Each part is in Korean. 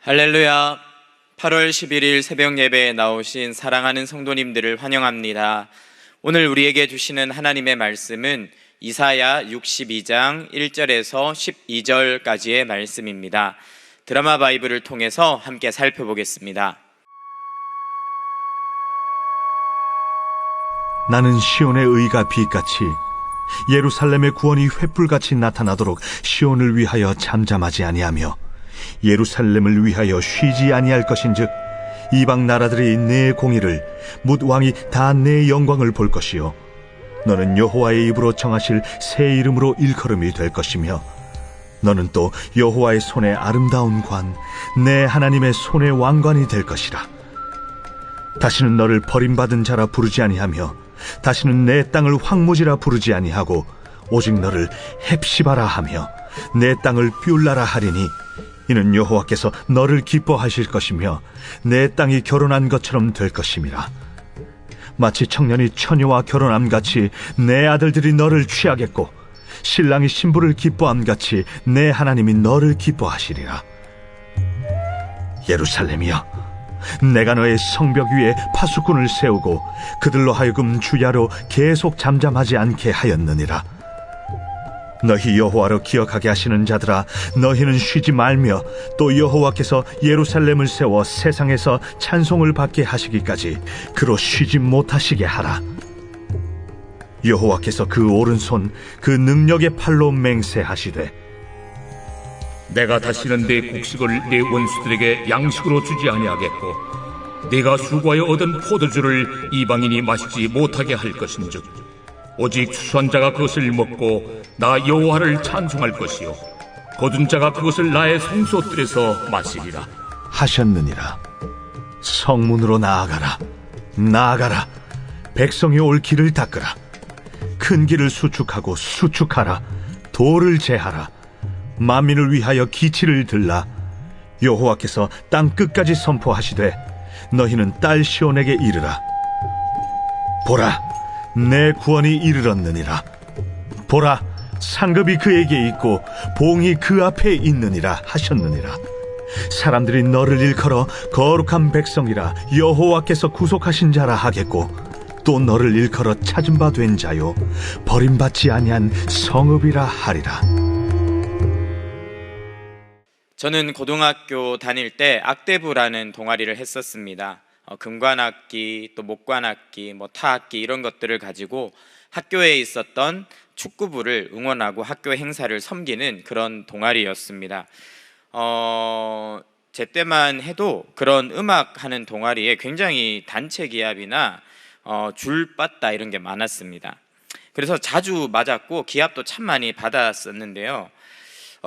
할렐루야. 8월 11일 새벽 예배에 나오신 사랑하는 성도님들을 환영합니다. 오늘 우리에게 주시는 하나님의 말씀은 이사야 62장 1절에서 12절까지의 말씀입니다. 드라마 바이블을 통해서 함께 살펴보겠습니다. 나는 시온의 의가 빛같이 예루살렘의 구원이 횃불같이 나타나도록 시온을 위하여 잠잠하지 아니하며 예루살렘을 위하여 쉬지 아니할 것인즉 이방 나라들이 내 공의를 뭇 왕이 다 내 영광을 볼 것이요 너는 여호와의 입으로 정하실 새 이름으로 일컬음이 될 것이며 너는 또 여호와의 손의 아름다운 관 내 하나님의 손의 왕관이 될 것이라. 다시는 너를 버림받은 자라 부르지 아니하며 다시는 내 땅을 황무지라 부르지 아니하고 오직 너를 헵시바라 하며 내 땅을 뷸라라 하리니 이는 여호와께서 너를 기뻐하실 것이며 내 땅이 결혼한 것처럼 될 것임이라. 마치 청년이 처녀와 결혼함같이 내 아들들이 너를 취하겠고 신랑이 신부를 기뻐함같이 내 하나님이 너를 기뻐하시리라. 예루살렘이여, 내가 너의 성벽 위에 파수꾼을 세우고 그들로 하여금 주야로 계속 잠잠하지 않게 하였느니라. 너희 여호와로 기억하게 하시는 자들아, 너희는 쉬지 말며 또 여호와께서 예루살렘을 세워 세상에서 찬송을 받게 하시기까지 그로 쉬지 못하시게 하라. 여호와께서 그 오른손 그 능력의 팔로 맹세하시되 내가 다시는 내 곡식을 내 원수들에게 양식으로 주지 아니하겠고 네가 수고하여 얻은 포도주를 이방인이 마시지 못하게 할 것인즉 오직 추수한 자가 그것을 먹고 나 여호와를 찬송할 것이요 거둔 자가 그것을 나의 성소들에서 마시리라 하셨느니라. 성문으로 나아가라. 나아가라. 백성이 올 길을 닦으라. 큰 길을 수축하고 수축하라. 돌을 제하라. 만민을 위하여 기치를 들라. 여호와께서 땅 끝까지 선포하시되 너희는 딸 시온에게 이르라. 보라, 내 구원이 이르렀느니라. 보라, 상급이 그에게 있고 봉이 그 앞에 있느니라 하셨느니라. 사람들이 너를 일컬어 거룩한 백성이라 여호와께서 구속하신 자라 하겠고 또 너를 일컬어 찾은 바 된 자요 버림받지 아니한 성읍이라 하리라. 저는 고등학교 다닐 때 악대부라는 동아리를 했었습니다. 금관악기, 또 목관악기, 타악기 이런 것들을 가지고 학교에 있었던 축구부를 응원하고 학교 행사를 섬기는 그런 동아리였습니다. 제 때만 해도 그런 음악하는 동아리에 굉장히 단체 기합이나 줄 빠따 이런 게 많았습니다. 그래서 자주 맞았고 기합도 참 많이 받았었는데요.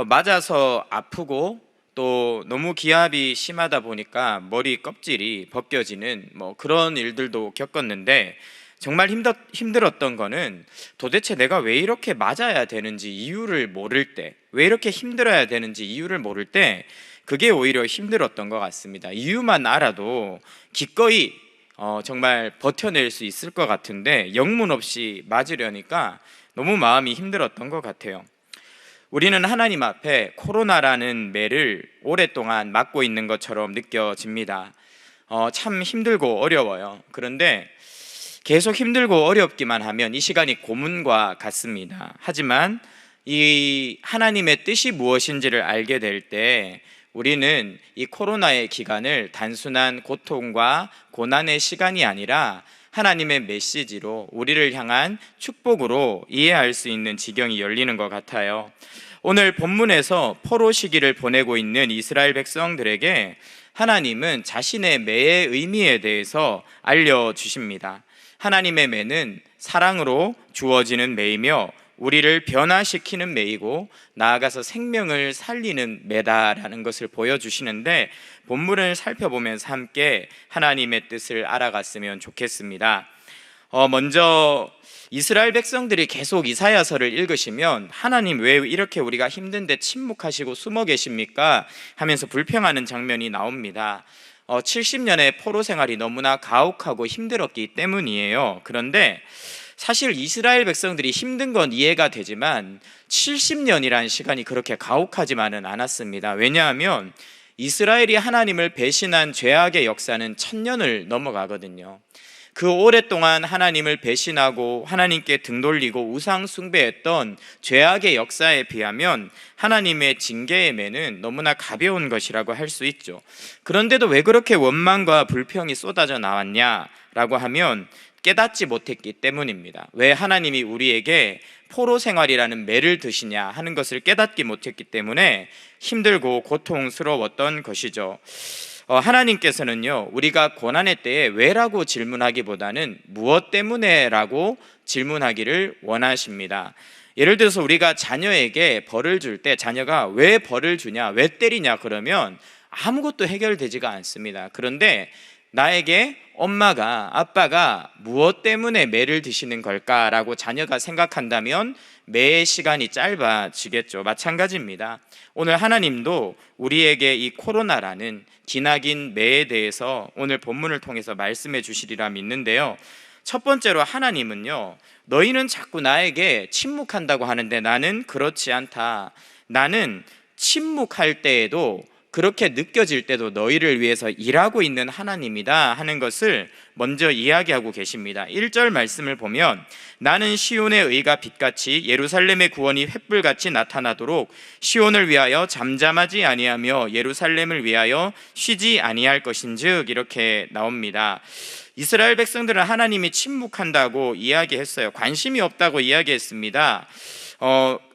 맞아서 아프고 또 너무 기압이 심하다 보니까 머리 껍질이 벗겨지는 그런 일들도 겪었는데 정말 힘들었던 거는 도대체 내가 왜 이렇게 맞아야 되는지 이유를 모를 때, 왜 이렇게 힘들어야 되는지 이유를 모를 때 그게 오히려 힘들었던 것 같습니다. 이유만 알아도 기꺼이 정말 버텨낼 수 있을 것 같은데 영문 없이 맞으려니까 너무 마음이 힘들었던 것 같아요. 우리는 하나님 앞에 코로나라는 매를 오랫동안 맞고 있는 것처럼 느껴집니다. 참 힘들고 어려워요. 그런데 계속 힘들고 어렵기만 하면 이 시간이 고문과 같습니다. 하지만 이 하나님의 뜻이 무엇인지를 알게 될 때 우리는 이 코로나의 기간을 단순한 고통과 고난의 시간이 아니라 하나님의 메시지로 우리를 향한 축복으로 이해할 수 있는 지경이 열리는 것 같아요. 오늘 본문에서 포로 시기를 보내고 있는 이스라엘 백성들에게 하나님은 자신의 매의 의미에 대해서 알려주십니다. 하나님의 매는 사랑으로 주어지는 매이며 우리를 변화시키는 매이고 나아가서 생명을 살리는 매다라는 것을 보여주시는데 본문을 살펴보면서 함께 하나님의 뜻을 알아갔으면 좋겠습니다. 먼저 이스라엘 백성들이 계속 이사야서를 읽으시면 하나님 왜 이렇게 우리가 힘든데 침묵하시고 숨어 계십니까? 하면서 불평하는 장면이 나옵니다. 70년의 포로 생활이 너무나 가혹하고 힘들었기 때문이에요. 그런데 사실 이스라엘 백성들이 힘든 건 이해가 되지만 70년이라는 시간이 그렇게 가혹하지만은 않았습니다. 왜냐하면 이스라엘이 하나님을 배신한 죄악의 역사는 1000년을 넘어가거든요. 그 오랫동안 하나님을 배신하고 하나님께 등 돌리고 우상 숭배했던 죄악의 역사에 비하면 하나님의 징계의 매는 너무나 가벼운 것이라고 할 수 있죠. 그런데도 왜 그렇게 원망과 불평이 쏟아져 나왔냐라고 하면 깨닫지 못했기 때문입니다. 왜 하나님이 우리에게 포로 생활이라는 매를 드시냐 하는 것을 깨닫지 못했기 때문에 힘들고 고통스러웠던 것이죠. 하나님께서는요, 우리가 고난의 때에 왜라고 질문하기보다는 무엇 때문에라고 질문하기를 원하십니다. 예를 들어서 우리가 자녀에게 벌을 줄 때 자녀가 왜 벌을 주냐, 왜 때리냐 그러면 아무것도 해결되지가 않습니다. 그런데 나에게 엄마가, 아빠가 무엇 때문에 매를 드시는 걸까라고 자녀가 생각한다면 매의 시간이 짧아지겠죠. 마찬가지입니다. 오늘 하나님도 우리에게 이 코로나라는 기나긴 매에 대해서 오늘 본문을 통해서 말씀해 주시리라 믿는데요. 첫 번째로 하나님은요, 너희는 자꾸 나에게 침묵한다고 하는데 나는 그렇지 않다. 나는 침묵할 때에도, 그렇게 느껴질 때도 너희를 위해서 일하고 있는 하나님이다 하는 것을 먼저 이야기하고 계십니다. 1절 말씀을 보면 나는 시온의 의가 빛같이 예루살렘의 구원이 횃불같이 나타나도록 시온을 위하여 잠잠하지 아니하며 예루살렘을 위하여 쉬지 아니할 것인즉, 이렇게 나옵니다. 이스라엘 백성들은 하나님이 침묵한다고 이야기했어요. 관심이 없다고 이야기했습니다.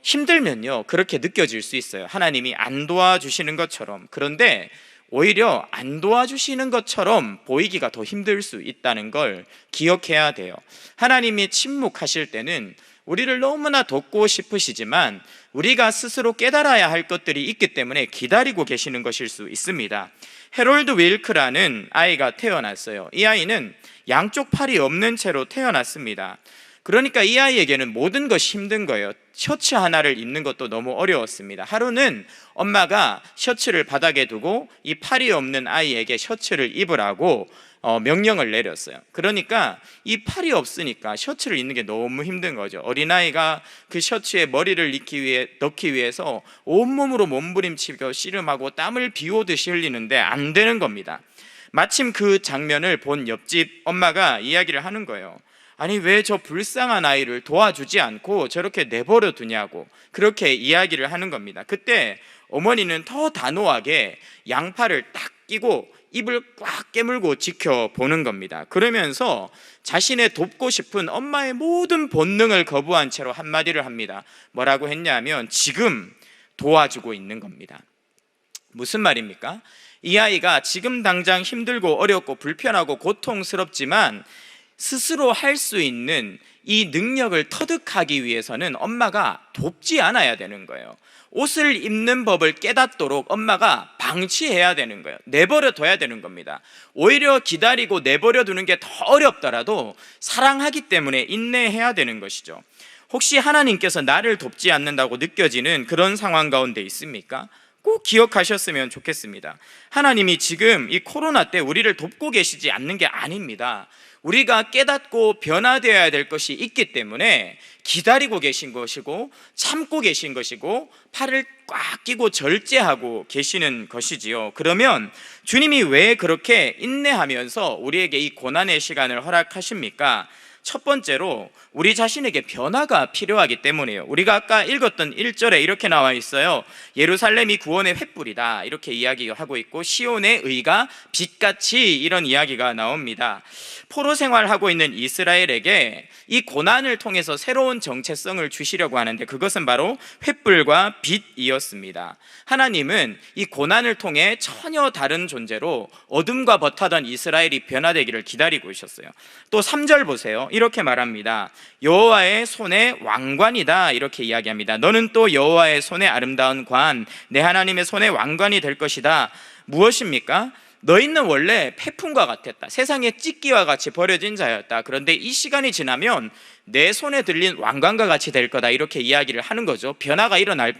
힘들면요, 그렇게 느껴질 수 있어요. 하나님이 안 도와주시는 것처럼. 그런데 오히려 안 도와주시는 것처럼 보이기가 더 힘들 수 있다는 걸 기억해야 돼요. 하나님이 침묵하실 때는 우리를 너무나 돕고 싶으시지만 우리가 스스로 깨달아야 할 것들이 있기 때문에 기다리고 계시는 것일 수 있습니다. 해롤드 윌크라는 아이가 태어났어요. 이 아이는 양쪽 팔이 없는 채로 태어났습니다. 그러니까 이 아이에게는 모든 것이 힘든 거예요. 셔츠 하나를 입는 것도 너무 어려웠습니다. 하루는 엄마가 셔츠를 바닥에 두고 이 팔이 없는 아이에게 셔츠를 입으라고 명령을 내렸어요. 그러니까 이 팔이 없으니까 셔츠를 입는 게 너무 힘든 거죠. 어린아이가 그 셔츠에 머리를 넣기 위해서 온몸으로 몸부림치고 씨름하고 땀을 비 오듯이 흘리는데 안 되는 겁니다. 마침 그 장면을 본 옆집 엄마가 이야기를 하는 거예요. 아니, 왜 저 불쌍한 아이를 도와주지 않고 저렇게 내버려 두냐고 그렇게 이야기를 하는 겁니다. 그때 어머니는 더 단호하게 양팔을 딱 끼고 입을 꽉 깨물고 지켜보는 겁니다. 그러면서 자신의 돕고 싶은 엄마의 모든 본능을 거부한 채로 한마디를 합니다. 뭐라고 했냐면 지금 도와주고 있는 겁니다. 무슨 말입니까? 이 아이가 지금 당장 힘들고 어렵고 불편하고 고통스럽지만 스스로 할 수 있는 이 능력을 터득하기 위해서는 엄마가 돕지 않아야 되는 거예요. 옷을 입는 법을 깨닫도록 엄마가 방치해야 되는 거예요. 내버려 둬야 되는 겁니다. 오히려 기다리고 내버려 두는 게 더 어렵더라도 사랑하기 때문에 인내해야 되는 것이죠. 혹시 하나님께서 나를 돕지 않는다고 느껴지는 그런 상황 가운데 있습니까? 꼭 기억하셨으면 좋겠습니다. 하나님이 지금 이 코로나 때 우리를 돕고 계시지 않는 게 아닙니다. 우리가 깨닫고 변화되어야 될 것이 있기 때문에 기다리고 계신 것이고 참고 계신 것이고 팔을 꽉 끼고 절제하고 계시는 것이지요. 그러면 주님이 왜 그렇게 인내하면서 우리에게 이 고난의 시간을 허락하십니까? 첫 번째로 우리 자신에게 변화가 필요하기 때문이에요. 우리가 아까 읽었던 1절에 이렇게 나와 있어요. 예루살렘이 구원의 횃불이다 이렇게 이야기하고 있고 시온의 의가 빛같이 이런 이야기가 나옵니다. 포로 생활하고 있는 이스라엘에게 이 고난을 통해서 새로운 정체성을 주시려고 하는데 그것은 바로 횃불과 빛이었습니다. 하나님은 이 고난을 통해 전혀 다른 존재로 어둠과 버타던 이스라엘이 변화되기를 기다리고 있었어요. 또 3절 보세요. 이렇게 말합니다. 여호와의 손의 왕관이다 이렇게 이야기합니다. 너는 또 여호와의 손의 아름다운 관, 내 하나님의 손의 왕관이 될 것이다. 무엇입니까? 너희는 원래 폐품과 같았다. 세상에 찢기와 같이 버려진 자였다. 그런데 이 시간이 지나면 내 손에 들린 왕관과 같이 될 거다, 이렇게 이야기를 하는 거죠. 변화가 일어날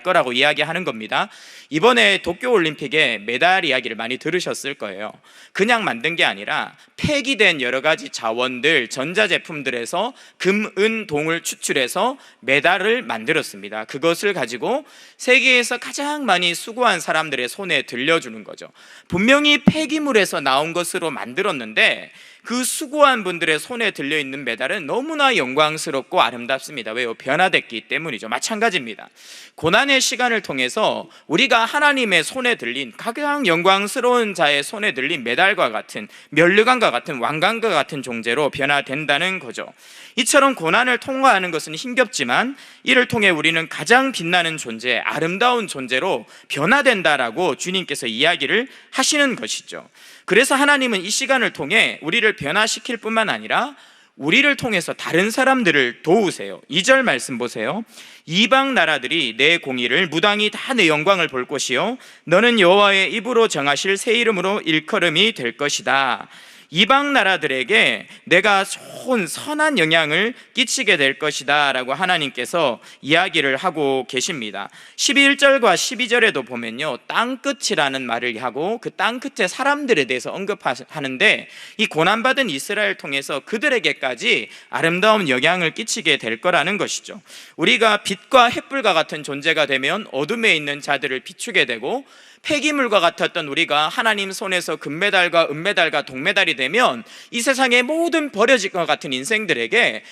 거라고 이야기하는 겁니다. 이번에 도쿄올림픽에 메달 이야기를 많이 들으셨을 거예요. 그냥 만든 게 아니라 폐기된 여러 가지 자원들, 전자제품들에서 금, 은, 동을 추출해서 메달을 만들었습니다. 그것을 가지고 세계에서 가장 많이 수고한 사람들의 손에 들려주는 거죠. 분명히 폐기물에서 나온 것으로 만들었는데 그 수고한 분들의 손에 들려있는 메달은 너무나 영광스럽고 아름답습니다. 왜요? 변화됐기 때문이죠. 마찬가지입니다. 고난의 시간을 통해서 우리가 하나님의 손에 들린, 가장 영광스러운 자의 손에 들린 메달과 같은, 면류관과 같은, 왕관과 같은 존재로 변화된다는 거죠. 이처럼 고난을 통과하는 것은 힘겹지만 이를 통해 우리는 가장 빛나는 존재, 아름다운 존재로 변화된다라고 주님께서 이야기를 하시는 것이죠. 그래서 하나님은 이 시간을 통해 우리를 변화시킬 뿐만 아니라 우리를 통해서 다른 사람들을 도우세요. 2절 말씀 보세요. 이방 나라들이 내 공의를 무당히 다 내 영광을 볼 것이요 너는 여호와의 입으로 정하실 새 이름으로 일컬음이 될 것이다. 이방 나라들에게 내가 좋은 선한 영향을 끼치게 될 것이다 라고 하나님께서 이야기를 하고 계십니다. 11절과 12절에도 보면요, 땅끝이라는 말을 하고 그 땅끝의 사람들에 대해서 언급하는데 이 고난받은 이스라엘 통해서 그들에게까지 아름다운 영향을 끼치게 될 거라는 것이죠. 우리가 빛과 햇불과 같은 존재가 되면 어둠에 있는 자들을 비추게 되고, 폐기물과 같았던 우리가 하나님 손에서 금메달과 은메달과 동메달이 되면 이 세상의 모든 버려질 것 같은 인생들에게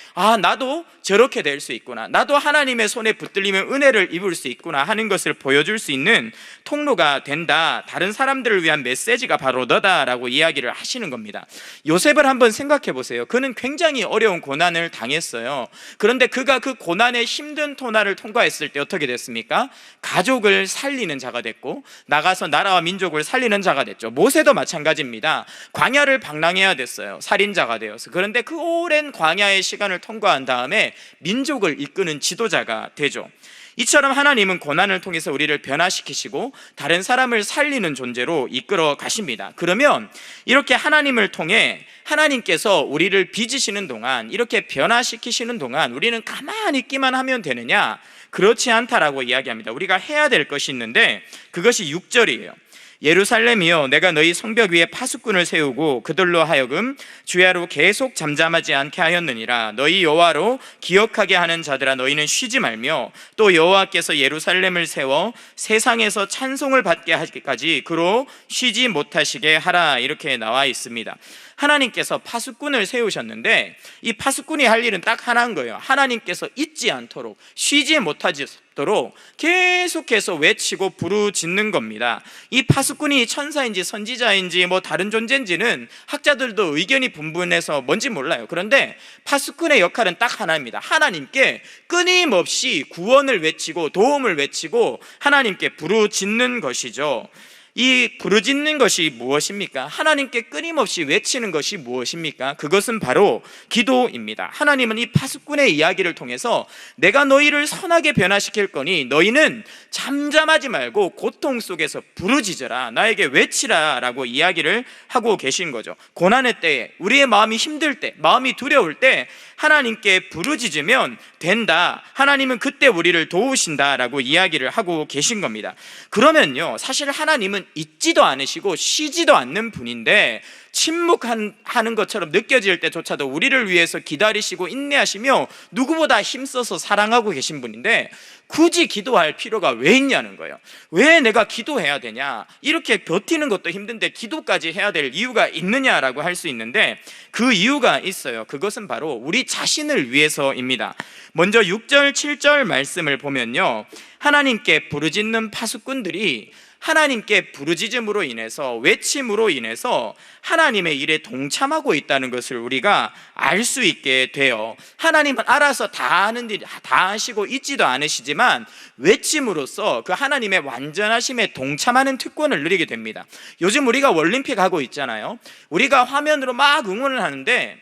나도 저렇게 될 수 있구나, 나도 하나님의 손에 붙들리면 은혜를 입을 수 있구나 하는 것을 보여줄 수 있는 통로가 된다, 다른 사람들을 위한 메시지가 바로 너다라고 이야기를 하시는 겁니다. 요셉을 한번 생각해 보세요. 그는 굉장히 어려운 고난을 당했어요. 그런데 그가 그 고난의 힘든 토날을 통과했을 때 어떻게 됐습니까? 가족을 살리는 자가 됐고 나가서 나라와 민족을 살리는 자가 됐죠. 모세도 마찬가지입니다. 광야를 방랑해야 됐어요. 살인자가 되어서. 그런데 그 오랜 광야의 시간을 통과한 다음에 민족을 이끄는 지도자가 되죠. 이처럼 하나님은 고난을 통해서 우리를 변화시키시고 다른 사람을 살리는 존재로 이끌어 가십니다. 그러면 이렇게 하나님을 통해 하나님께서 우리를 빚으시는 동안, 이렇게 변화시키시는 동안 우리는 가만히 있기만 하면 되느냐? 그렇지 않다라고 이야기합니다. 우리가 해야 될 것이 있는데 그것이 6절이에요. 예루살렘이여, 내가 너희 성벽 위에 파수꾼을 세우고 그들로 하여금 주야로 계속 잠잠하지 않게 하였느니라. 너희 여호와로 기억하게 하는 자들아, 너희는 쉬지 말며 또 여호와께서 예루살렘을 세워 세상에서 찬송을 받게 하기까지 그로 쉬지 못하시게 하라, 이렇게 나와 있습니다. 하나님께서 파수꾼을 세우셨는데 이 파수꾼이 할 일은 딱 하나인 거예요. 하나님께서 잊지 않도록, 쉬지 못하도록 계속해서 외치고 부르짖는 겁니다. 이 파수꾼이 천사인지 선지자인지 뭐 다른 존재인지는 학자들도 의견이 분분해서 뭔지 몰라요. 그런데 파수꾼의 역할은 딱 하나입니다. 하나님께 끊임없이 구원을 외치고 도움을 외치고 하나님께 부르짖는 것이죠. 이 부르짖는 것이 무엇입니까? 하나님께 끊임없이 외치는 것이 무엇입니까? 그것은 바로 기도입니다. 하나님은 이 파수꾼의 이야기를 통해서 내가 너희를 선하게 변화시킬 거니 너희는 잠잠하지 말고 고통 속에서 부르짖어라, 나에게 외치라 라고 이야기를 하고 계신 거죠. 고난의 때에, 우리의 마음이 힘들 때, 마음이 두려울 때 하나님께 부르짖으면 된다, 하나님은 그때 우리를 도우신다라고 이야기를 하고 계신 겁니다. 그러면요, 사실 하나님은 잊지도 않으시고 쉬지도 않는 분인데 침묵하는 것처럼 느껴질 때조차도 우리를 위해서 기다리시고 인내하시며 누구보다 힘써서 사랑하고 계신 분인데 굳이 기도할 필요가 왜 있냐는 거예요. 왜 내가 기도해야 되냐, 이렇게 버티는 것도 힘든데 기도까지 해야 될 이유가 있느냐라고 할 수 있는데 그 이유가 있어요. 그것은 바로 우리 자신을 위해서입니다. 먼저 6절 7절 말씀을 보면요, 하나님께 부르짖는 파수꾼들이 하나님께 부르짖음으로 인해서, 외침으로 인해서 하나님의 일에 동참하고 있다는 것을 우리가 알 수 있게 돼요. 하나님은 알아서 다 하는 일 다 하시고 있지도 않으시지만 외침으로써 그 하나님의 완전하심에 동참하는 특권을 누리게 됩니다. 요즘 우리가 올림픽 하고 있잖아요. 우리가 화면으로 막 응원을 하는데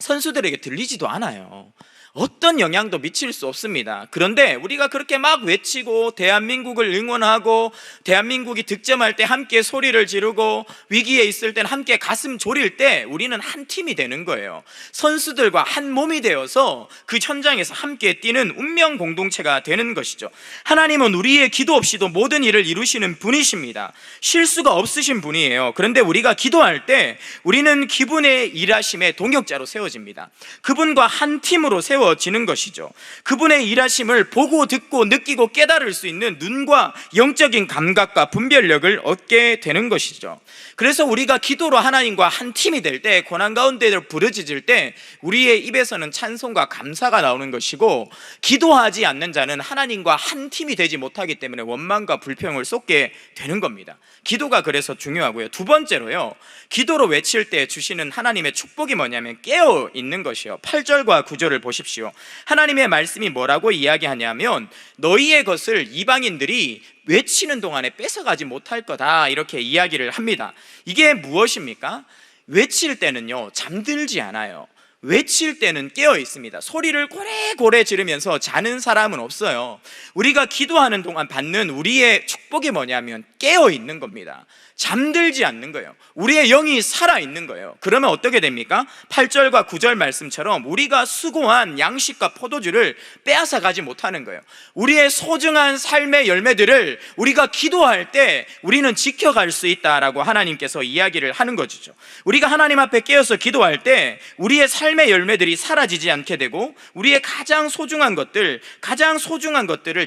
선수들에게 들리지도 않아요. 어떤 영향도 미칠 수 없습니다. 그런데 우리가 그렇게 막 외치고 대한민국을 응원하고 대한민국이 득점할 때 함께 소리를 지르고 위기에 있을 때는 함께 가슴 졸일 때 우리는 한 팀이 되는 거예요. 선수들과 한 몸이 되어서 그 현장에서 함께 뛰는 운명 공동체가 되는 것이죠. 하나님은 우리의 기도 없이도 모든 일을 이루시는 분이십니다. 실수가 없으신 분이에요. 그런데 우리가 기도할 때 우리는 그분의 일하심의 동역자로 세워집니다. 그분과 한 팀으로 세워지는 것이죠. 그분의 일하심을 보고 듣고 느끼고 깨달을 수 있는 눈과 영적인 감각과 분별력을 얻게 되는 것이죠. 그래서 우리가 기도로 하나님과 한 팀이 될 때, 고난 가운데 부르짖을 때 우리의 입에서는 찬송과 감사가 나오는 것이고, 기도하지 않는 자는 하나님과 한 팀이 되지 못하기 때문에 원망과 불평을 쏟게 되는 겁니다. 기도가 그래서 중요하고요. 두 번째로요, 기도로 외칠 때 주시는 하나님의 축복이 뭐냐면 깨어 있는 것이요. 8절과 9절을 보십시오. 하나님의 말씀이 뭐라고 이야기하냐면 너희의 것을 이방인들이 외치는 동안에 뺏어가지 못할 거다, 이렇게 이야기를 합니다. 이게 무엇입니까? 외칠 때는요, 잠들지 않아요. 외칠 때는 깨어 있습니다. 소리를 고래고래 지르면서 자는 사람은 없어요. 우리가 기도하는 동안 받는 우리의 축복이 뭐냐면 깨어 있는 겁니다. 잠들지 않는 거예요. 우리의 영이 살아있는 거예요. 그러면 어떻게 됩니까? 8절과 9절 말씀처럼 우리가 수고한 양식과 포도주를 빼앗아 가지 못하는 거예요. 우리의 소중한 삶의 열매들을 우리가 기도할 때 우리는 지켜갈 수 있다라고 하나님께서 이야기를 하는 거죠. 우리가 하나님 앞에 깨어서 기도할 때 우리의 삶의 열매들이 사라지지 않게 되고 우리의 가장 소중한 것들을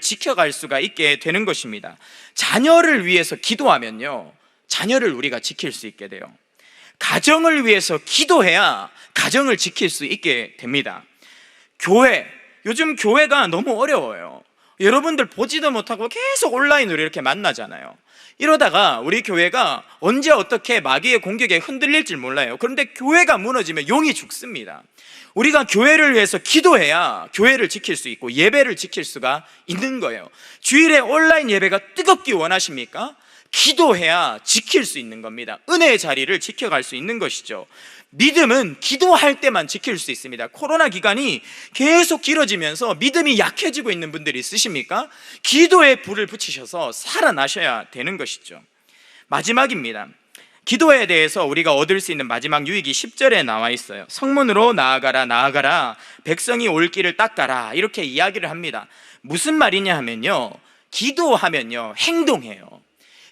지켜갈 수가 있게 되는 것입니다. 자녀를 위해서 기도하면요, 자녀를 우리가 지킬 수 있게 돼요. 가정을 위해서 기도해야 가정을 지킬 수 있게 됩니다. 요즘 교회가 너무 어려워요. 여러분들 보지도 못하고 계속 온라인으로 이렇게 만나잖아요. 이러다가 우리 교회가 언제 어떻게 마귀의 공격에 흔들릴지 몰라요. 그런데 교회가 무너지면 용이 죽습니다. 우리가 교회를 위해서 기도해야 교회를 지킬 수 있고 예배를 지킬 수가 있는 거예요. 주일에 온라인 예배가 뜨겁기 원하십니까? 기도해야 지킬 수 있는 겁니다. 은혜의 자리를 지켜갈 수 있는 것이죠. 믿음은 기도할 때만 지킬 수 있습니다. 코로나 기간이 계속 길어지면서 믿음이 약해지고 있는 분들이 있으십니까? 기도에 불을 붙이셔서 살아나셔야 되는 것이죠. 마지막입니다. 기도에 대해서 우리가 얻을 수 있는 마지막 유익이 10절에 나와 있어요. 성문으로 나아가라 백성이 올 길을 닦아라, 이렇게 이야기를 합니다. 무슨 말이냐 하면요, 기도하면요 행동해요.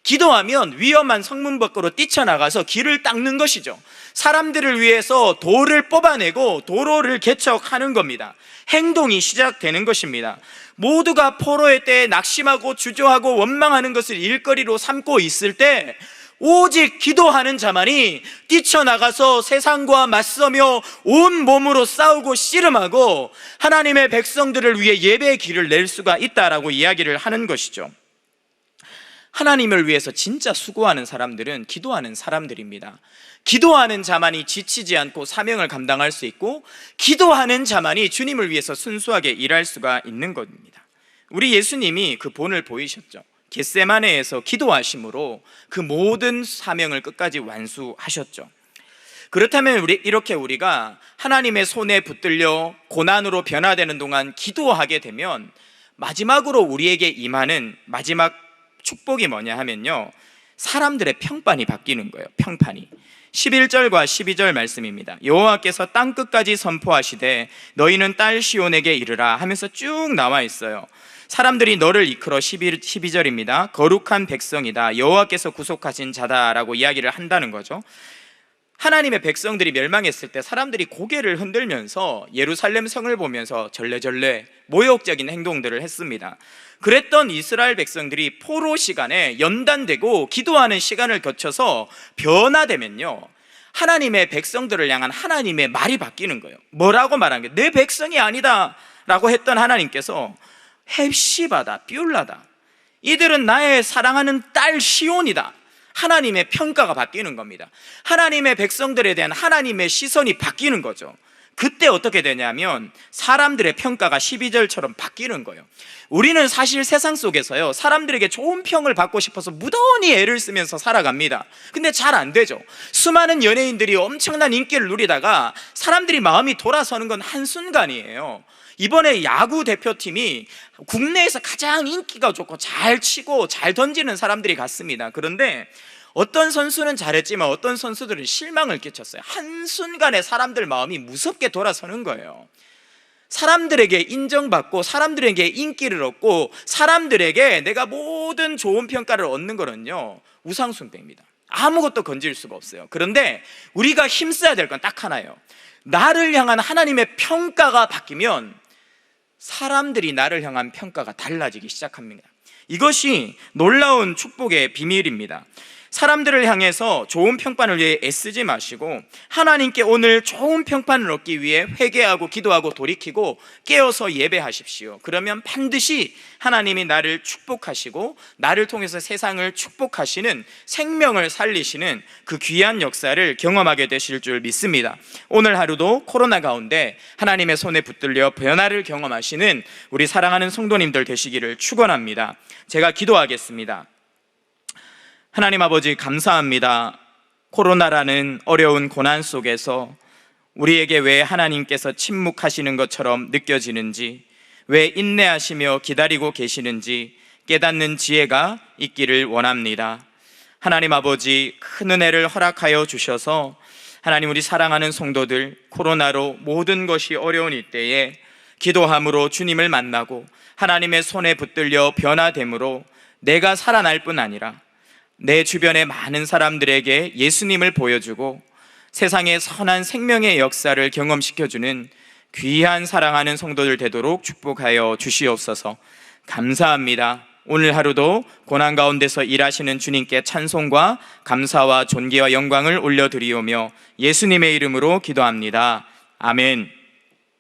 기도하면 위험한 성문 밖으로 뛰쳐나가서 길을 닦는 것이죠. 사람들을 위해서 돌을 뽑아내고 도로를 개척하는 겁니다. 행동이 시작되는 것입니다. 모두가 포로의 때에 낙심하고 주저하고 원망하는 것을 일거리로 삼고 있을 때 오직 기도하는 자만이 뛰쳐나가서 세상과 맞서며 온 몸으로 싸우고 씨름하고 하나님의 백성들을 위해 예배의 길을 낼 수가 있다라고 이야기를 하는 것이죠. 하나님을 위해서 진짜 수고하는 사람들은 기도하는 사람들입니다. 기도하는 자만이 지치지 않고 사명을 감당할 수 있고, 기도하는 자만이 주님을 위해서 순수하게 일할 수가 있는 겁니다. 우리 예수님이 그 본을 보이셨죠. 겟세마네에서 기도하심으로 그 모든 사명을 끝까지 완수하셨죠. 그렇다면 이렇게 우리가 하나님의 손에 붙들려 고난으로 변화되는 동안 기도하게 되면 마지막으로 우리에게 임하는 마지막 축복이 뭐냐 하면요, 사람들의 평판이 바뀌는 거예요. 평판이 11절과 12절 말씀입니다. 여호와께서 땅끝까지 선포하시되 너희는 딸 시온에게 이르라 하면서 쭉 나와 있어요. 사람들이 너를 이끌어 12절입니다. 거룩한 백성이다, 여호와께서 구속하신 자다라고 이야기를 한다는 거죠. 하나님의 백성들이 멸망했을 때 사람들이 고개를 흔들면서 예루살렘 성을 보면서 절레절레 모욕적인 행동들을 했습니다. 그랬던 이스라엘 백성들이 포로 시간에 연단되고 기도하는 시간을 거쳐서 변화되면요, 하나님의 백성들을 향한 하나님의 말이 바뀌는 거예요. 뭐라고 말한 게, 내 백성이 아니다 라고 했던 하나님께서 헵시바다, 뷸라다, 이들은 나의 사랑하는 딸 시온이다, 하나님의 평가가 바뀌는 겁니다. 하나님의 백성들에 대한 하나님의 시선이 바뀌는 거죠. 그때 어떻게 되냐면 사람들의 평가가 12절처럼 바뀌는 거예요. 우리는 사실 세상 속에서요, 사람들에게 좋은 평을 받고 싶어서 무던히 애를 쓰면서 살아갑니다. 근데 잘 안 되죠. 수많은 연예인들이 엄청난 인기를 누리다가 사람들이 마음이 돌아서는 건 한순간이에요. 이번에 야구 대표팀이 국내에서 가장 인기가 좋고 잘 치고 잘 던지는 사람들이 갔습니다. 그런데 어떤 선수는 잘했지만 어떤 선수들은 실망을 끼쳤어요. 한순간에 사람들 마음이 무섭게 돌아서는 거예요. 사람들에게 인정받고 사람들에게 인기를 얻고 사람들에게 내가 모든 좋은 평가를 얻는 거는요, 우상숭배입니다. 아무것도 건질 수가 없어요. 그런데 우리가 힘써야 될 건 딱 하나예요. 나를 향한 하나님의 평가가 바뀌면 사람들이 나를 향한 평가가 달라지기 시작합니다. 이것이 놀라운 축복의 비밀입니다. 사람들을 향해서 좋은 평판을 위해 애쓰지 마시고 하나님께 오늘 좋은 평판을 얻기 위해 회개하고 기도하고 돌이키고 깨어서 예배하십시오. 그러면 반드시 하나님이 나를 축복하시고 나를 통해서 세상을 축복하시는, 생명을 살리시는 그 귀한 역사를 경험하게 되실 줄 믿습니다. 오늘 하루도 코로나 가운데 하나님의 손에 붙들려 변화를 경험하시는 우리 사랑하는 성도님들 되시기를 축원합니다. 제가 기도하겠습니다. 하나님 아버지, 감사합니다. 코로나라는 어려운 고난 속에서 우리에게 왜 하나님께서 침묵하시는 것처럼 느껴지는지, 왜 인내하시며 기다리고 계시는지 깨닫는 지혜가 있기를 원합니다. 하나님 아버지, 큰 은혜를 허락하여 주셔서 하나님, 우리 사랑하는 성도들 코로나로 모든 것이 어려운 이때에 기도함으로 주님을 만나고 하나님의 손에 붙들려 변화됨으로 내가 살아날 뿐 아니라 내 주변의 많은 사람들에게 예수님을 보여주고 세상의 선한 생명의 역사를 경험시켜주는 귀한 사랑하는 성도들 되도록 축복하여 주시옵소서. 감사합니다. 오늘 하루도 고난 가운데서 일하시는 주님께 찬송과 감사와 존귀와 영광을 올려드리오며 예수님의 이름으로 기도합니다. 아멘.